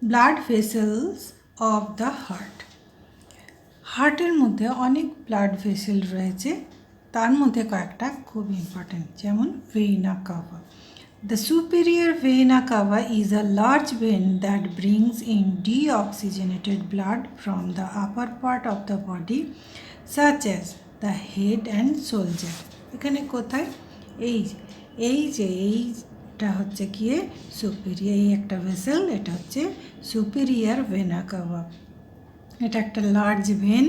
Blood vessels of the heart. হার্টের মধ্যে অনেক ব্লাড ভেসেল রয়েছে, তার মধ্যে কয়েকটা খুব ইম্পর্টেন্ট, যেমন ভেইনা CAVA. The superior vena cava is a large vein that brings in deoxygenated blood from the upper part of the body, such as the head and shoulder. এখানে কোথায় এইটা হচ্ছে গিয়ে সুপিরিয়ার, এই একটা ভেসেল, এটা হচ্ছে সুপিরিয়ার ভেনা কাভা। এটা একটা লার্জ ভেন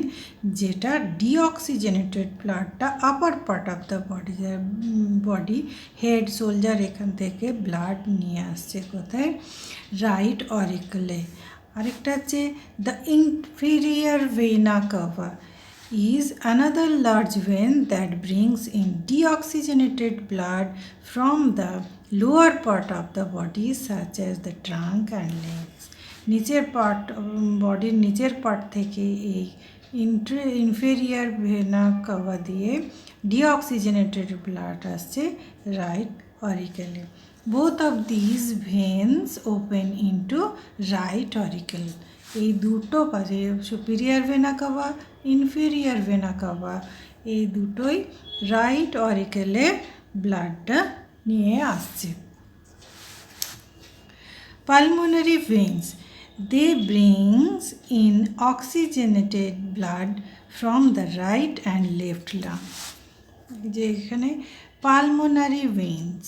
যেটা ডিঅক্সিজেনেটেড ব্লাডটা upper part of the body head shoulder এখান থেকে ব্লাড নিয়ে আসছে কোথায়, রাইট অরিকলে। আরেকটা হচ্ছে the inferior vena CAVA is another large vein that brings in deoxygenated blood from the lower part of the body such as the trunk and legs. নিচের part, বডির নিচের পার্ট থেকে এই ইনফেরিয়ার ভেনা কাভা দিয়ে deoxygenated blood আসছে right অরিকেলে। Both of this veins open into right auricle. এই দুটো পাশে superior vena cava, inferior vena cava, এই দুটোই রাইট অরিকেলে ব্লাডটা নিয়ে আসছে। Pulmonary veins, they brings in oxygenated blood from the right and left lung. যে এখানে পালমোনারি ভেন্স,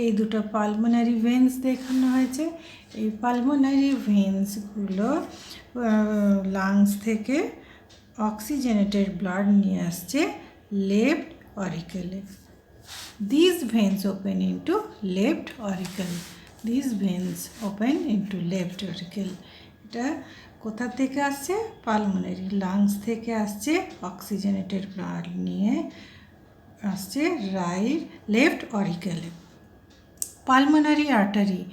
এই দুটো পালমোনারি ভেন্স দেখানো হয়েছে। এই পালমোনারি ভেন্সগুলো লাংস থেকে অক্সিজেনেটেড ব্লাড নিয়ে আসছে লেফট অরিকেলে। This veins open into left auricle. This veins open into left auricle. এটা কোথা থেকে আসছে? পালমোনারি লাংস থেকে আসছে, অক্সিজেনেটেড ব্লাড নিয়ে আসছে left অরিকেলে। Pulmonary artery,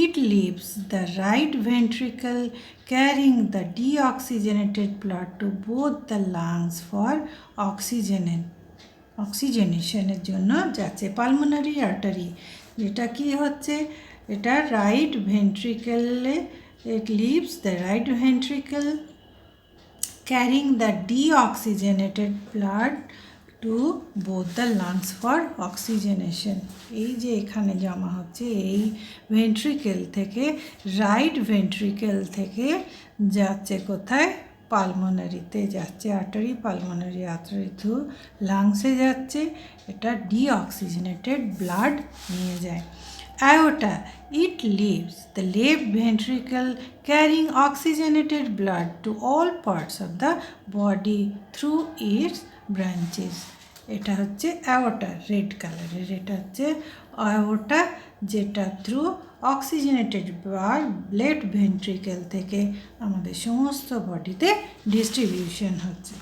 it leaves the right ventricle carrying the deoxygenated blood to both the lungs for অক্সিজেনেশনের জন্য যাচ্ছে। পালমোনারি আর্টারি যেটা কি হচ্ছে, এটা right ভেন্ট্রিকেলে, it leaves the right ventricle carrying the deoxygenated blood to both the lungs for oxygenation. এই যে এখানে জমা হচ্ছে, এই ভেন্ট্রিকেল থেকে, রাইট ভেন্ট্রিকেল থেকে যাচ্ছে কোথায়? পালমোনারিতে যাচ্ছে আর্টারি, পালমোনারি আর্টারি থ্রু লাংসে যাচ্ছে, এটা ডিঅক্সিজেনেটেড ব্লাড নিয়ে যায়। Aorta, it leaves the left ventricle carrying oxygenated blood to all parts of the body through its branches. এটা হচ্ছে অ্যাওর্টা, রেড কালারের, এটা হচ্ছে অ্যাওর্টা যেটা through oxygenated blood left ventricle থেকে আমাদের সমস্ত বডিতে ডিস্ট্রিবিউশন হচ্ছে।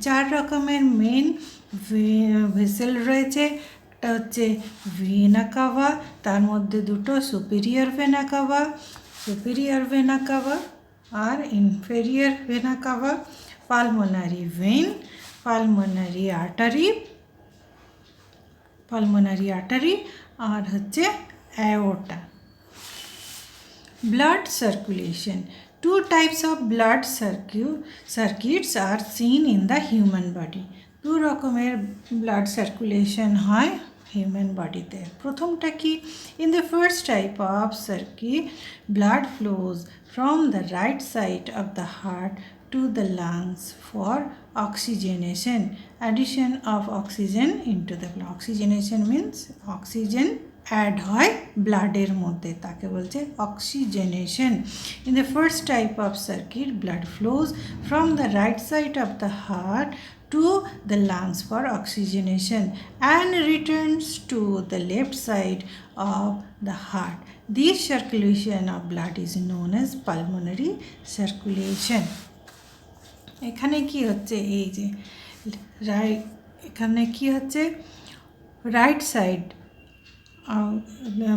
চার রকমের মেন ভেসেল রয়েছে। একটা হচ্ছে ভেনা কাভা, তার মধ্যে দুটো সুপিরিয়র ভেনা কাভা আর inferior vena cava. Pulmonary vein, pulmonary artery আর হচ্ছে aorta. Blood circulation, two types of blood circuits are seen in the human body. দু রকমের ব্লাড সার্কুলেশন হয় হিউম্যান বডিতে। প্রথমটা কি? In the first type of circuit blood flows from the right side of the heart to the lungs for oxygenation, addition of oxygen into the blood. Oxygenation means oxygen add হয় ব্লাডের মধ্যে, তাকে বলছে oxygenation. In the first type of circuit blood flows from the right side of the heart to the lungs for oxygenation and returns to the left side of the heart. This circulation of blood is known as pulmonary circulation. এখানে কি হচ্ছে, এই যে এখানে কি হচ্ছে, right side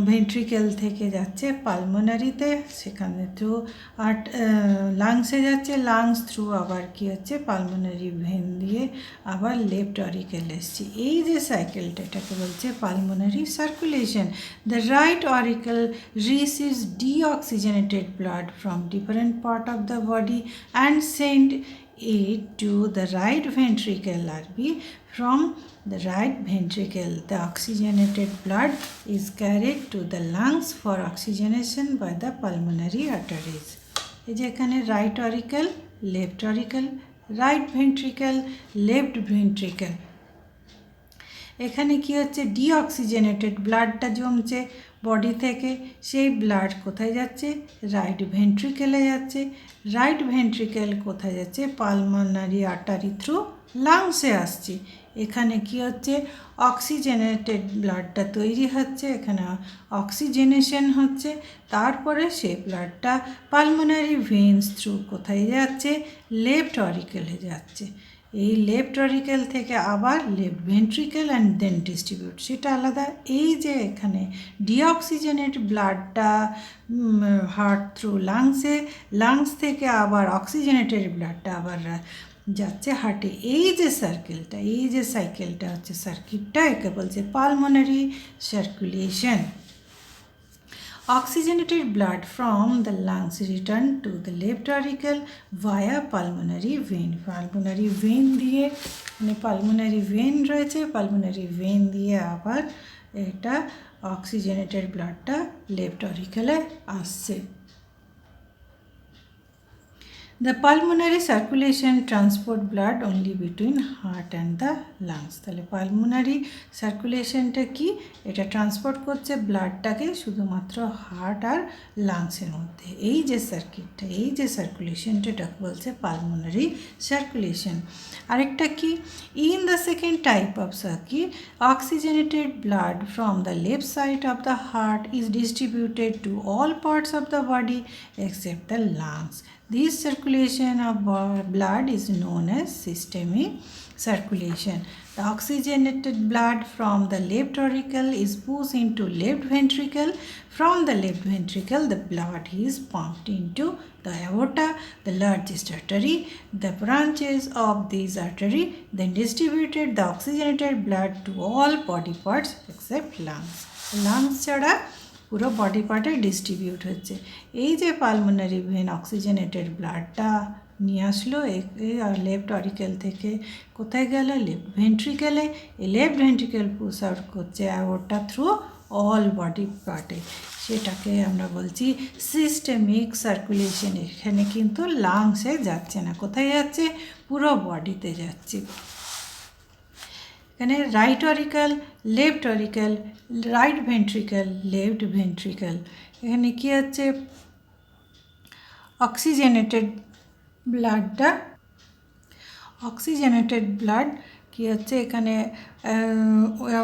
ventricle থেকে যাচ্ছে পালমোনারিতে, সেখানে থ্রু লাংসে যাচ্ছে, লাংস থ্রু আবার কি হচ্ছে পালমোনারি ভেন দিয়ে আবার লেফট অরিকেলে এসছে। এই যে সাইকেলটা, এটাকে বলছে pulmonary circulation. The right auricle receives deoxygenated blood from different part of the body and send it to the right ventricle RV. From the right ventricle, the oxygenated blood is carried to the lungs for oxygenation by the pulmonary arteries. এই যে এখানে right auricle, left auricle, right ventricle, left ventricle. এখানে কি হচ্ছে, deoxygenated ব্লাডটা জমছে body থেকে, সেই blood কোথায় যাচ্ছে, রাইট ভেন্ট্রিকেলে যাচ্ছে। রাইট ভেন্ট্রিকেল কোথায় যাচ্ছে, পালমোনারি আর্টারি থ্রু লাংসে আসছে। এখানে কি হচ্ছে, অক্সিজেনেটেড ব্লাডটা তৈরি হচ্ছে, এখানে অক্সিজেনেশন হচ্ছে, তারপরে সেই ব্লাডটা পালমোনারি ভেন্স থ্রু কোথায় যাচ্ছে, লেফট অরিকেলে যাচ্ছে। এই লেফট অরিকেল থেকে আবার left ventricle and then distribute, সেটা আলাদা। এই যে এখানে ডিঅক্সিজেনেট ব্লাডটা হার্ট থ্রু লাংসে, লাংস থেকে আবার অক্সিজেনেটেড ব্লাডটা আবার যাচ্ছে হার্টে। এই যে সার্কেলটা, এই যে সাইকেলটা হচ্ছে সার্কিটটা, একে বলছে pulmonary circulation. Oxygenated blood from the lungs return to the left auricle via pulmonary vein. Pulmonary vein দিয়ে, মানে পালমোনারি ভেন রয়েছে, পালমোনারি ভেন দিয়ে আবার এটা অক্সিজেনেটেড ব্লাডটা লেফট অরিকেলে আসছে। The pulmonary circulation transport blood only between heart and the lungs. তাহলে pulmonary সার্কুলেশনটা কি, এটা ট্রান্সপোর্ট করছে ব্লাডটাকে শুধুমাত্র হার্ট আর লাংসের মধ্যে। এই যে সার্কিটটা, এই যে সার্কুলেশনটা, এটাকে বলছে পালমোনারি সার্কুলেশন। আরেকটা কি, in the second type of circuit, oxygenated blood from the left side of the heart is distributed to all parts of the body except the lungs. This circulation of blood is known as systemic circulation. The oxygenated blood from the left auricle is pushed into left ventricle. From the left ventricle, the blood is pumped into the aorta, the largest artery. The branches of this artery then distributed the oxygenated blood to all body parts except lungs. Lungs ছাড়া পুরো body পার্টে distribute হচ্ছে। এই যে pulmonary when oxygenated ব্লাডটা নিয়ে আসলো আর left auricle থেকে কোথায় গেল, লেফট ভেন্ট্রিকেলে। এই লেফট ভেন্ট্রিকেল পুশ আউট করছে অ্যাওর্টা থ্রু অল বডি পার্টে, সেটাকে আমরা বলছি সিস্টেমিক সার্কুলেশন। এখানে কিন্তু লাংসে যাচ্ছে না, কোথায় যাচ্ছে, পুরো বডিতে যাচ্ছে। এখানে right auricle, left auricle, right ventricle, left ventricle. এখানে কী হচ্ছে, অক্সিজেনেটেড ব্লাডটা, অক্সিজেনেটেড ব্লাড কী হচ্ছে, এখানে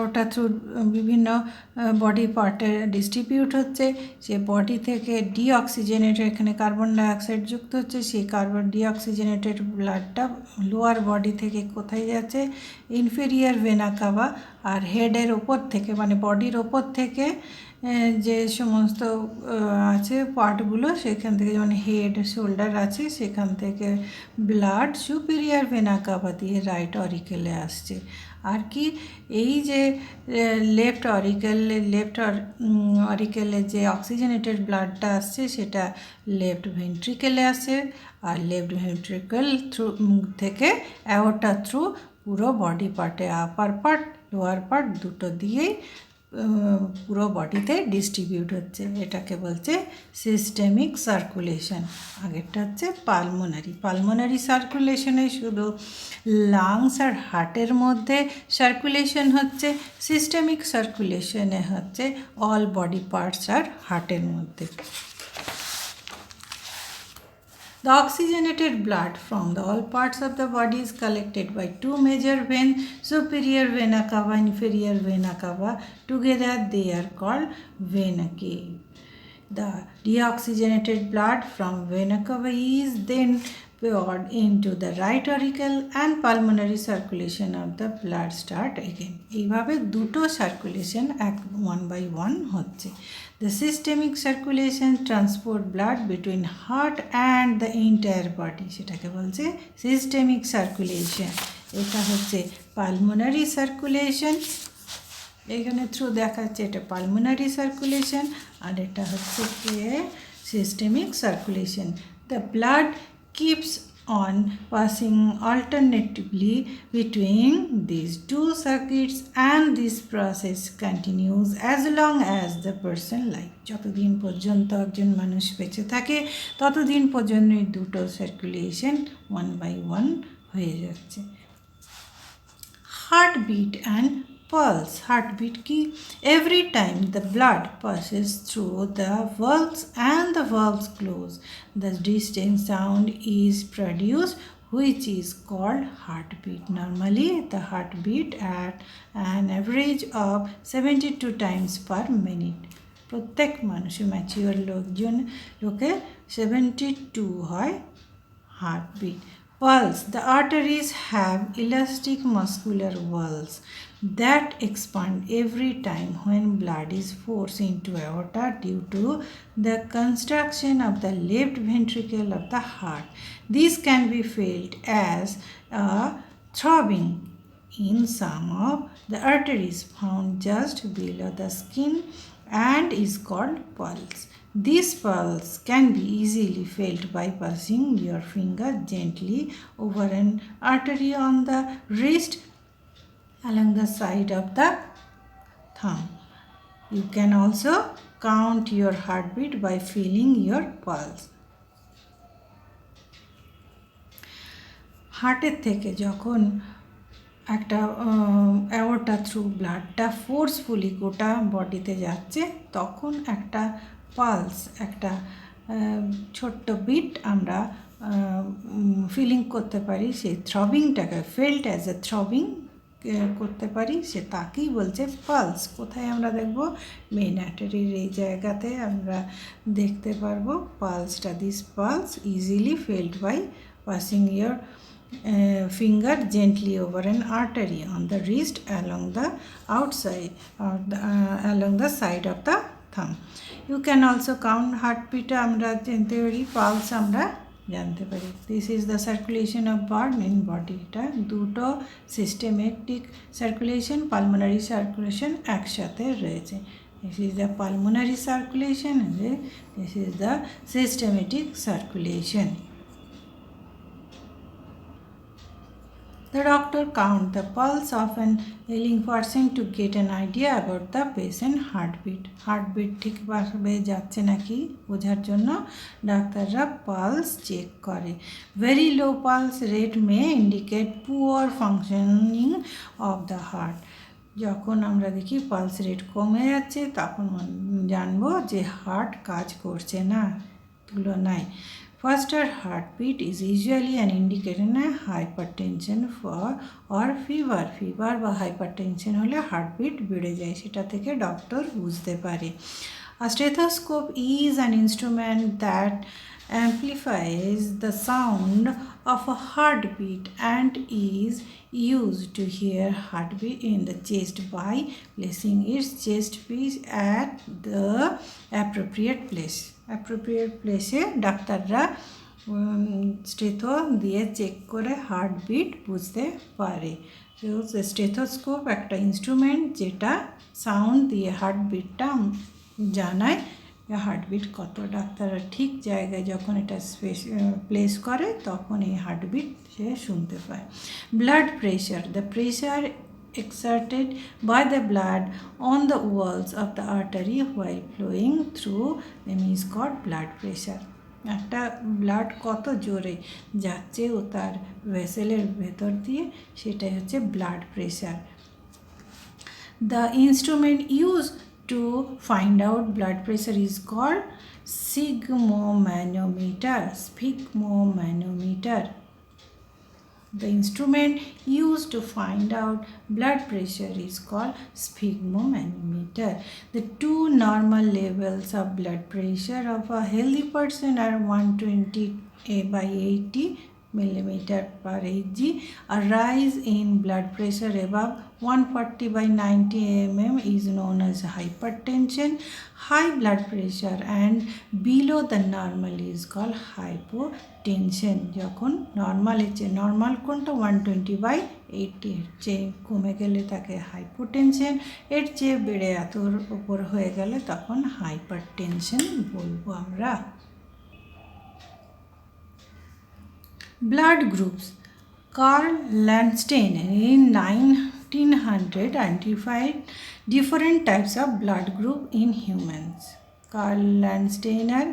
ওটা থ্রু বিভিন্ন বডি পার্টে ডিস্ট্রিবিউট হচ্ছে। সে বডি থেকে ডিঅক্সিজেনেটেড, এখানে কার্বন ডাইঅক্সাইড যুক্ত হচ্ছে, সেই ডিঅক্সিজেনেটেড ব্লাডটা লোয়ার বডি থেকে কোথায় যাচ্ছে, ইনফেরিয়ার ভেনা কাভা আর হেডের ওপর থেকে, মানে বডির ওপর থেকে যে সমস্ত আছে পার্টগুলো, সেখান থেকে যেমন হেড শোল্ডার আছে, সেখান থেকে ব্লাড সুপিরিয়ার ভেনা কাভা দিয়ে রাইট অরিকেলে আসছে। আর কি, এই যে লেফট অরিকেলে যে অক্সিজেনেটেড ব্লাডটা আসছে, সেটা লেফট ভেন্ট্রিকেলে আসে, আর লেফট ভেন্ট্রিকেল থ্রু থেকে অ্যাওর্টা থ্রু পুরো বডি পার্টে, আপার পার্ট লোয়ার পার্ট দুটো দিয়েই পুরো বডিতে ডিস্ট্রিবিউট হচ্ছে। এটাকে বলছে সিস্টেমিক সার্কুলেশন। আগেরটা হচ্ছে পালমোনারি। পালমোনারি সার্কুলেশনে শুধু লাংস আর হার্টের মধ্যে সার্কুলেশন হচ্ছে, সিস্টেমিক সার্কুলেশনে হচ্ছে অল বডি পার্টস আর হার্টের মধ্যে। The oxygenated blood from all parts of the body is collected by two major veins, superior vena cava, inferior vena cava. Together they are called vena cava. The deoxygenated blood from vena cava is then poured into the right auricle and pulmonary circulation of the blood start again. এইভাবে দুটো circulation one by one হচ্ছে. The systemic circulation transport blood between heart and the entire body, সেটাকে বলছে systemic circulation. এটা হচ্ছে pulmonary circulation, এখানে through দেখাচ্ছে এটা পালমোনারি সার্কুলেশন, আর এটা হচ্ছে কি systemic circulation. The blood keeps on passing alternatively between these two circuits and this process continues as long as the person live. যতদিন পর্যন্ত একজন মানুষ বেঁচে থাকে ততদিন পর্যন্ত এই দুটো সার্কুলেশন one by one হয়ে যাচ্ছে. Heartbeat and pulse. Heartbeat ki every time the blood passes through the valves and the valves close, the distinct sound is produced which is called heartbeat. Normally the heartbeat at an average of 72 times per minute. প্রত্যেক মানুষের mature লোকে 72 হয় heartbeat. Pulse. The arteries have elastic muscular walls that expand every time when blood is forced into aorta due to the construction of the left ventricle of the heart. This can be felt as a throbbing in some of the arteries found just below the skin and is called pulse. This pulse can be easily felt by passing your finger gently over an artery on the wrist along the side of the thumb. You can also count your heartbeat by feeling your pulse. হার্টের থেকে যখন একটা aorta through ব্লাডটা forcefully গোটা বডিতে যাচ্ছে তখন একটা pulse, একটা ছোট্ট বিট আমরা ফিলিং করতে পারি, সেই থ্রবিংটাকে ফেল্ট অ্যাজ এ থ্রবিং করতে পারি, সে তাকেই বলছে পালস. কোথায় আমরা দেখব? মেইন আর্টারির এই জায়গাতে আমরা দেখতে পারবো পালসটা. This pulse easily felt by passing your finger gently over an artery on the wrist along the outside or along the side of the thumb. You can also count heartbeat আমরা জানতে পারি, pulse আমরা জানতে পারি. This is the circulation of blood in body. এটা দুটো systematic circulation, pulmonary circulation একসাথে রয়েছে. This is the pulmonary circulation and this is the systematic circulation. The doctor count the pulse of an ailing person to get an idea about the patient heartbeat. Heartbeat ঠিকভাবে যাচ্ছে নাকি বোঝার জন্য ডাক্তাররা pulse check করে. Very low pulse rate may indicate poor functioning of the heart. যখন আমরা দেখি পালস রেট কমে যাচ্ছে তখন জানবো যে হার্ট কাজ করছে না, তুলনায়. Faster heartbeat is usually an indicator of hypertension or fever. Fever বা hypertension হলে heartbeat বেড়ে যায়, সেটা থেকে ডক্টর বুঝতে পারে. A stethoscope is an instrument that amplifies the sound of a heartbeat and is used to hear heartbeat in the chest by placing its chest piece at the appropriate place. Appropriate প্লেসে ডাক্তাররা stetho দিয়ে check করে heartbeat বুঝতে পারে. তো stethoscope একটা instrument যেটা sound দিয়ে হার্টবিটটা জানায় হার্টবিট কত. ডাক্তাররা ঠিক জায়গায় যখন এটা প্লেস করে তখন এই হার্টবিট সে শুনতে পায়. Blood pressure. The pressure exerted by the blood on the walls of the artery while flowing through them is called blood pressure. একটা ব্লাড কত জোরে যাচ্ছে ও তার ভেসেলের ভেতর দিয়ে, সেটাই হচ্ছে blood pressure. The instrument used to find out blood pressure is called sphygmomanometer. Sphygmomanometer. The instrument used to find out blood pressure is called sphygmomanometer. The two normal levels of blood pressure of a healthy person are 120/80 millimeter per Hg. A rise in blood pressure above 140/90 mm is known as hypertension. High blood pressure and below the normal is called hypotension. যখন নর্মালের চেয়ে normal কোনটা 120/80 এর চেয়ে কমে গেলে তাকে hypotension, এর চেয়ে বেড়ে এতর উপর হয়ে গেলে তখন হাইপারটেনশন বলবো আমরা। Blood groups. Carl Landsteiner in 1900 identified different types of blood group in humans. Carl Landsteiner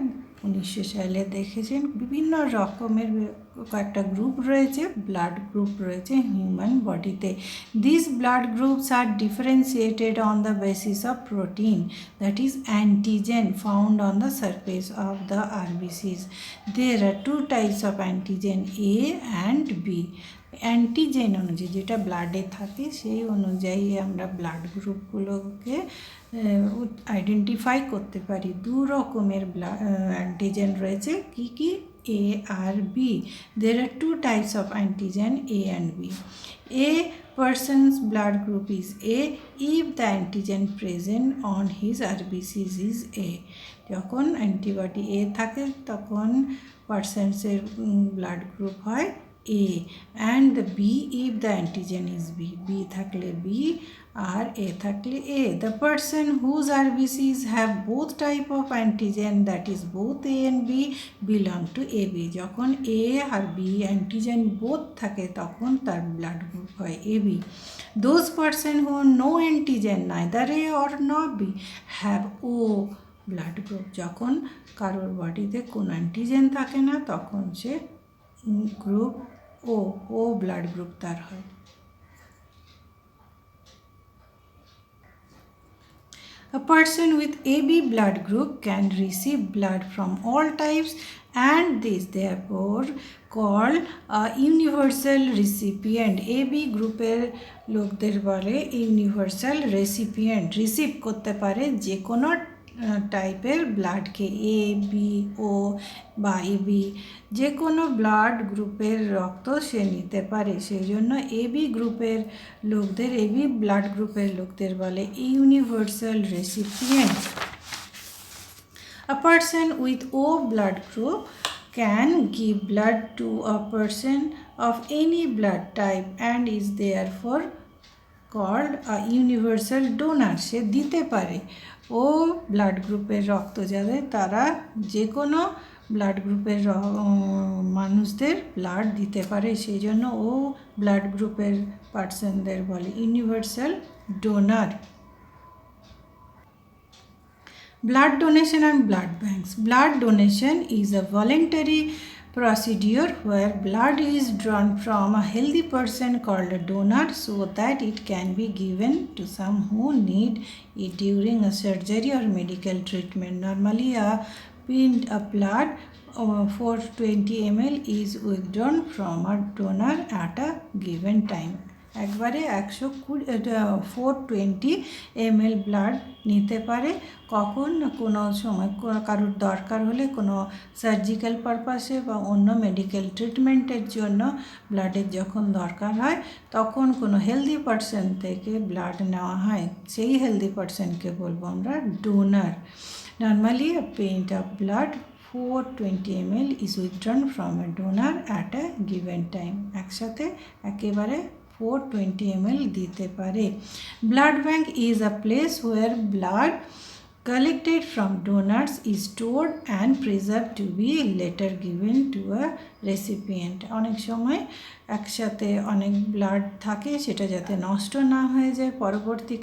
1900 সালে দেখেছেন বিভিন্ন রকমের কয়েকটা গ্রুপ রয়েছে, ব্লাড গ্রুপ রয়েছে হিউম্যান বডিতে। These blood groups are differentiated on the basis of protein, that is antigen, found on the surface of the RBCs. There are two types of antigen, A and B. Antigen অনুযায়ী যেটা ব্লাডে থাকে সেই অনুযায়ী আমরা blood গ্রুপগুলোকে identify করতে পারি। দু রকমের অ্যান্টিজেন রয়েছে, কি কি? A আর B. There are two types of antigen, A and B. A person's blood group is A if the antigen present on his RBCs is A. যখন অ্যান্টিবডি A থাকে তখন পার্সনসের ব্লাড গ্রুপ হয় A, and the B if the antigen is B. B থাকলে B R A থাকলে A. The person whose RBCs have both type of antigen, that is both A and B, belong to AB. যখন A আর B antigen both থাকে তখন তার blood group হয় AB. Those person who have no antigen, neither A or nor B, have O blood group. যখন কারোর বডিতে কোনো অ্যান্টিজেন থাকে না তখন সে গ্রুপ ও ব্লাড গ্রুপ তার হয়। A person with AB blood group can receive blood from all types and this therefore called a universal recipient. AB গ্রুপের লোকদের বলে ইউনিভার্সাল রেসিপিয়েন্ট, রিসিভ করতে পারে যে কোনো টাইপের ব্লাডকে, এ বি ও বা এবি যে কোনো ব্লাড গ্রুপের রক্ত সে নিতে পারে। সেই জন্য এবি গ্রুপের লোকদের, এবি ব্লাড গ্রুপের লোকদের বলে universal recipient. A person with O blood group can give blood to a person of any blood type and is therefore called a universal donor. সে দিতে পারে ও ব্লাড গ্রুপের রক্ত যাদের, তারা যে কোনো ব্লাড গ্রুপের মানুষদের ব্লাড দিতে পারে, সেই জন্য ও ব্লাড গ্রুপের পার্সনদের বলে universal donor. Blood donation and blood banks. Blood donation is a voluntary procedure where blood is drawn from a healthy person called a donor so that it can be given to some who need it during a surgery or medical treatment. Normally a pint of blood 420 ml is withdrawn from a donor at a given time. একবারে 420 ml blood নিতে পারে। কখন? কোনো সময় কারোর দরকার হলে, কোনো সার্জিক্যাল পারপাসে বা অন্য মেডিকেল ট্রিটমেন্টের জন্য ব্লাডের যখন দরকার হয় তখন কোনো হেলদি পারসন থেকে ব্লাড নেওয়া হয়, সেই হেলদি পারসনকে বলবো আমরা donor. Normally a pint of blood 420 ml is withdrawn from a donor at a given time. একসাথে একেবারে 420 ml দিতে পারে। Blood bank is a place where blood collected from donors is stored and preserved to be later given to a recipient. অনেক সময় একসাথে অনেক blood থাকে, সেটা যাতে নষ্ট না হয়ে যায়, পরবর্তী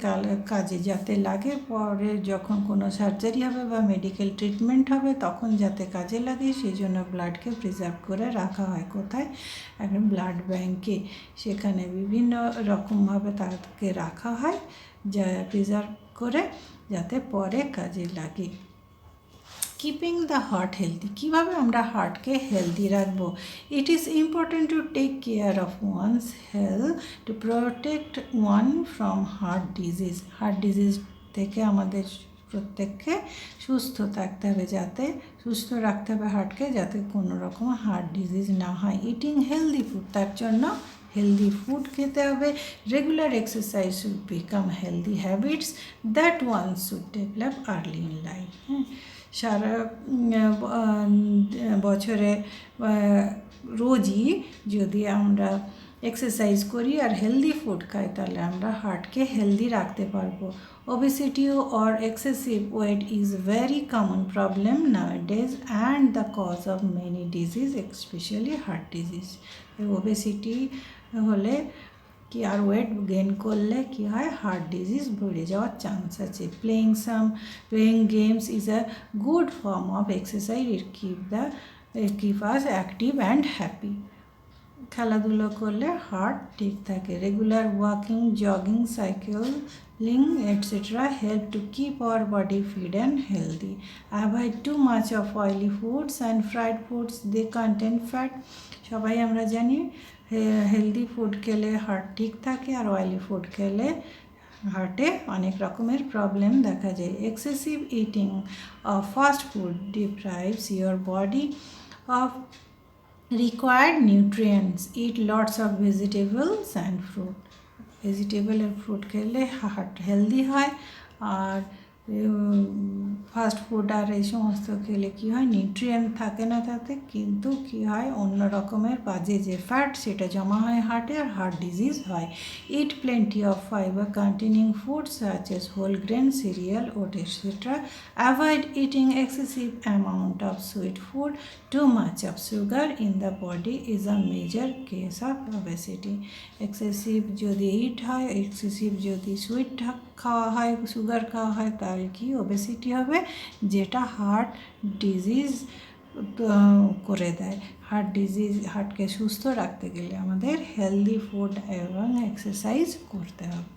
কাজে যাতে লাগে, পরে যখন কোনো সার্জারি হবে বা মেডিকেল ট্রিটমেন্ট হবে তখন যাতে কাজে লাগে, সেই জন্য ব্লাডকে প্রিজার্ভ করে রাখা হয়। কোথায়? একটা ব্লাড ব্যাঙ্কে। সেখানে বিভিন্ন রকমভাবে তাকে রাখা হয় যা প্রিজার্ভ করে যাতে পরে কাজে লাগে। কিপিং দ্য হার্ট হেলদি, কীভাবে আমরা হার্টকে হেলদি রাখবো। It is important to take care of one's health to protect one from heart disease. Heart disease থেকে আমাদের প্রত্যেককে সুস্থ থাকতে হবে, যাতে সুস্থ রাখতে হবে হার্টকে, যাতে কোনো রকম হার্ট ডিজিজ না হয়। ইটিং হেলদি ফুড, তার জন্য হেলদি ফুড খেতে হবে। Regular exercise should become healthy habits that one should develop early in life. সারা বছরে রোজই যদি আমরা এক্সারসাইজ করি আর হেলদি ফুড খাই, তাহলে আমরা হার্টকে হেলদি রাখতে পারবো। Obesity or excessive weight is a very common problem nowadays and the cause of many diseases, especially heart disease. Obesity হলে কি আর ওয়েট গেইন করলে কি হয়, হার্ট ডিজিজ বেড়ে যাওয়ার চান্স আছে। Playing games is a good form of exercise. It keep us active and happy. খেলাধুলো করলে হার্ট ঠিক থাকে। Regular walking, jogging, cycling etcetera help to keep our body fit and healthy. Avoid too much of oily foods and fried foods, they contain fat. সবাই আমরা জানি healthy food খেলে heart ঠিক থাকে, আর অয়েলি ফুড খেলে হার্টে অনেক রকমের প্রবলেম দেখা যায়। Excessive eating of fast food deprives your body of required nutrients. Eat lots of vegetables and fruit. Vegetable আর ফ্রুট খেলে হার্ট হেলদি হয়। আর ফাস্ট ফুড আর এই সমস্ত খেলে কী হয়, নিউট্রিয়েন্ট থাকে না তাতে, কিন্তু কী হয়, অন্য রকমের বাজে যে ফ্যাট সেটা জমা হয় হার্টে, আর হার্ট ডিজিজ হয়। Eat plenty of fibre containing foods such as whole grain, cereal, oat etcetera. Avoid eating excessive amount of sweet food. Too much of sugar in the body is a major case of obesity. Excessive যদি ইট হয়, excessive যদি sweet খাওয়া হয়, sugar খাওয়া হয়, তাহলে কি obesity হবে, যেটা হার্ট ডিজিজ করে দেয়। হার্টকে সুস্থ রাখতে গেলে আমাদের হেলদি ফুড এবং এক্সারসাইজ করতে হবে।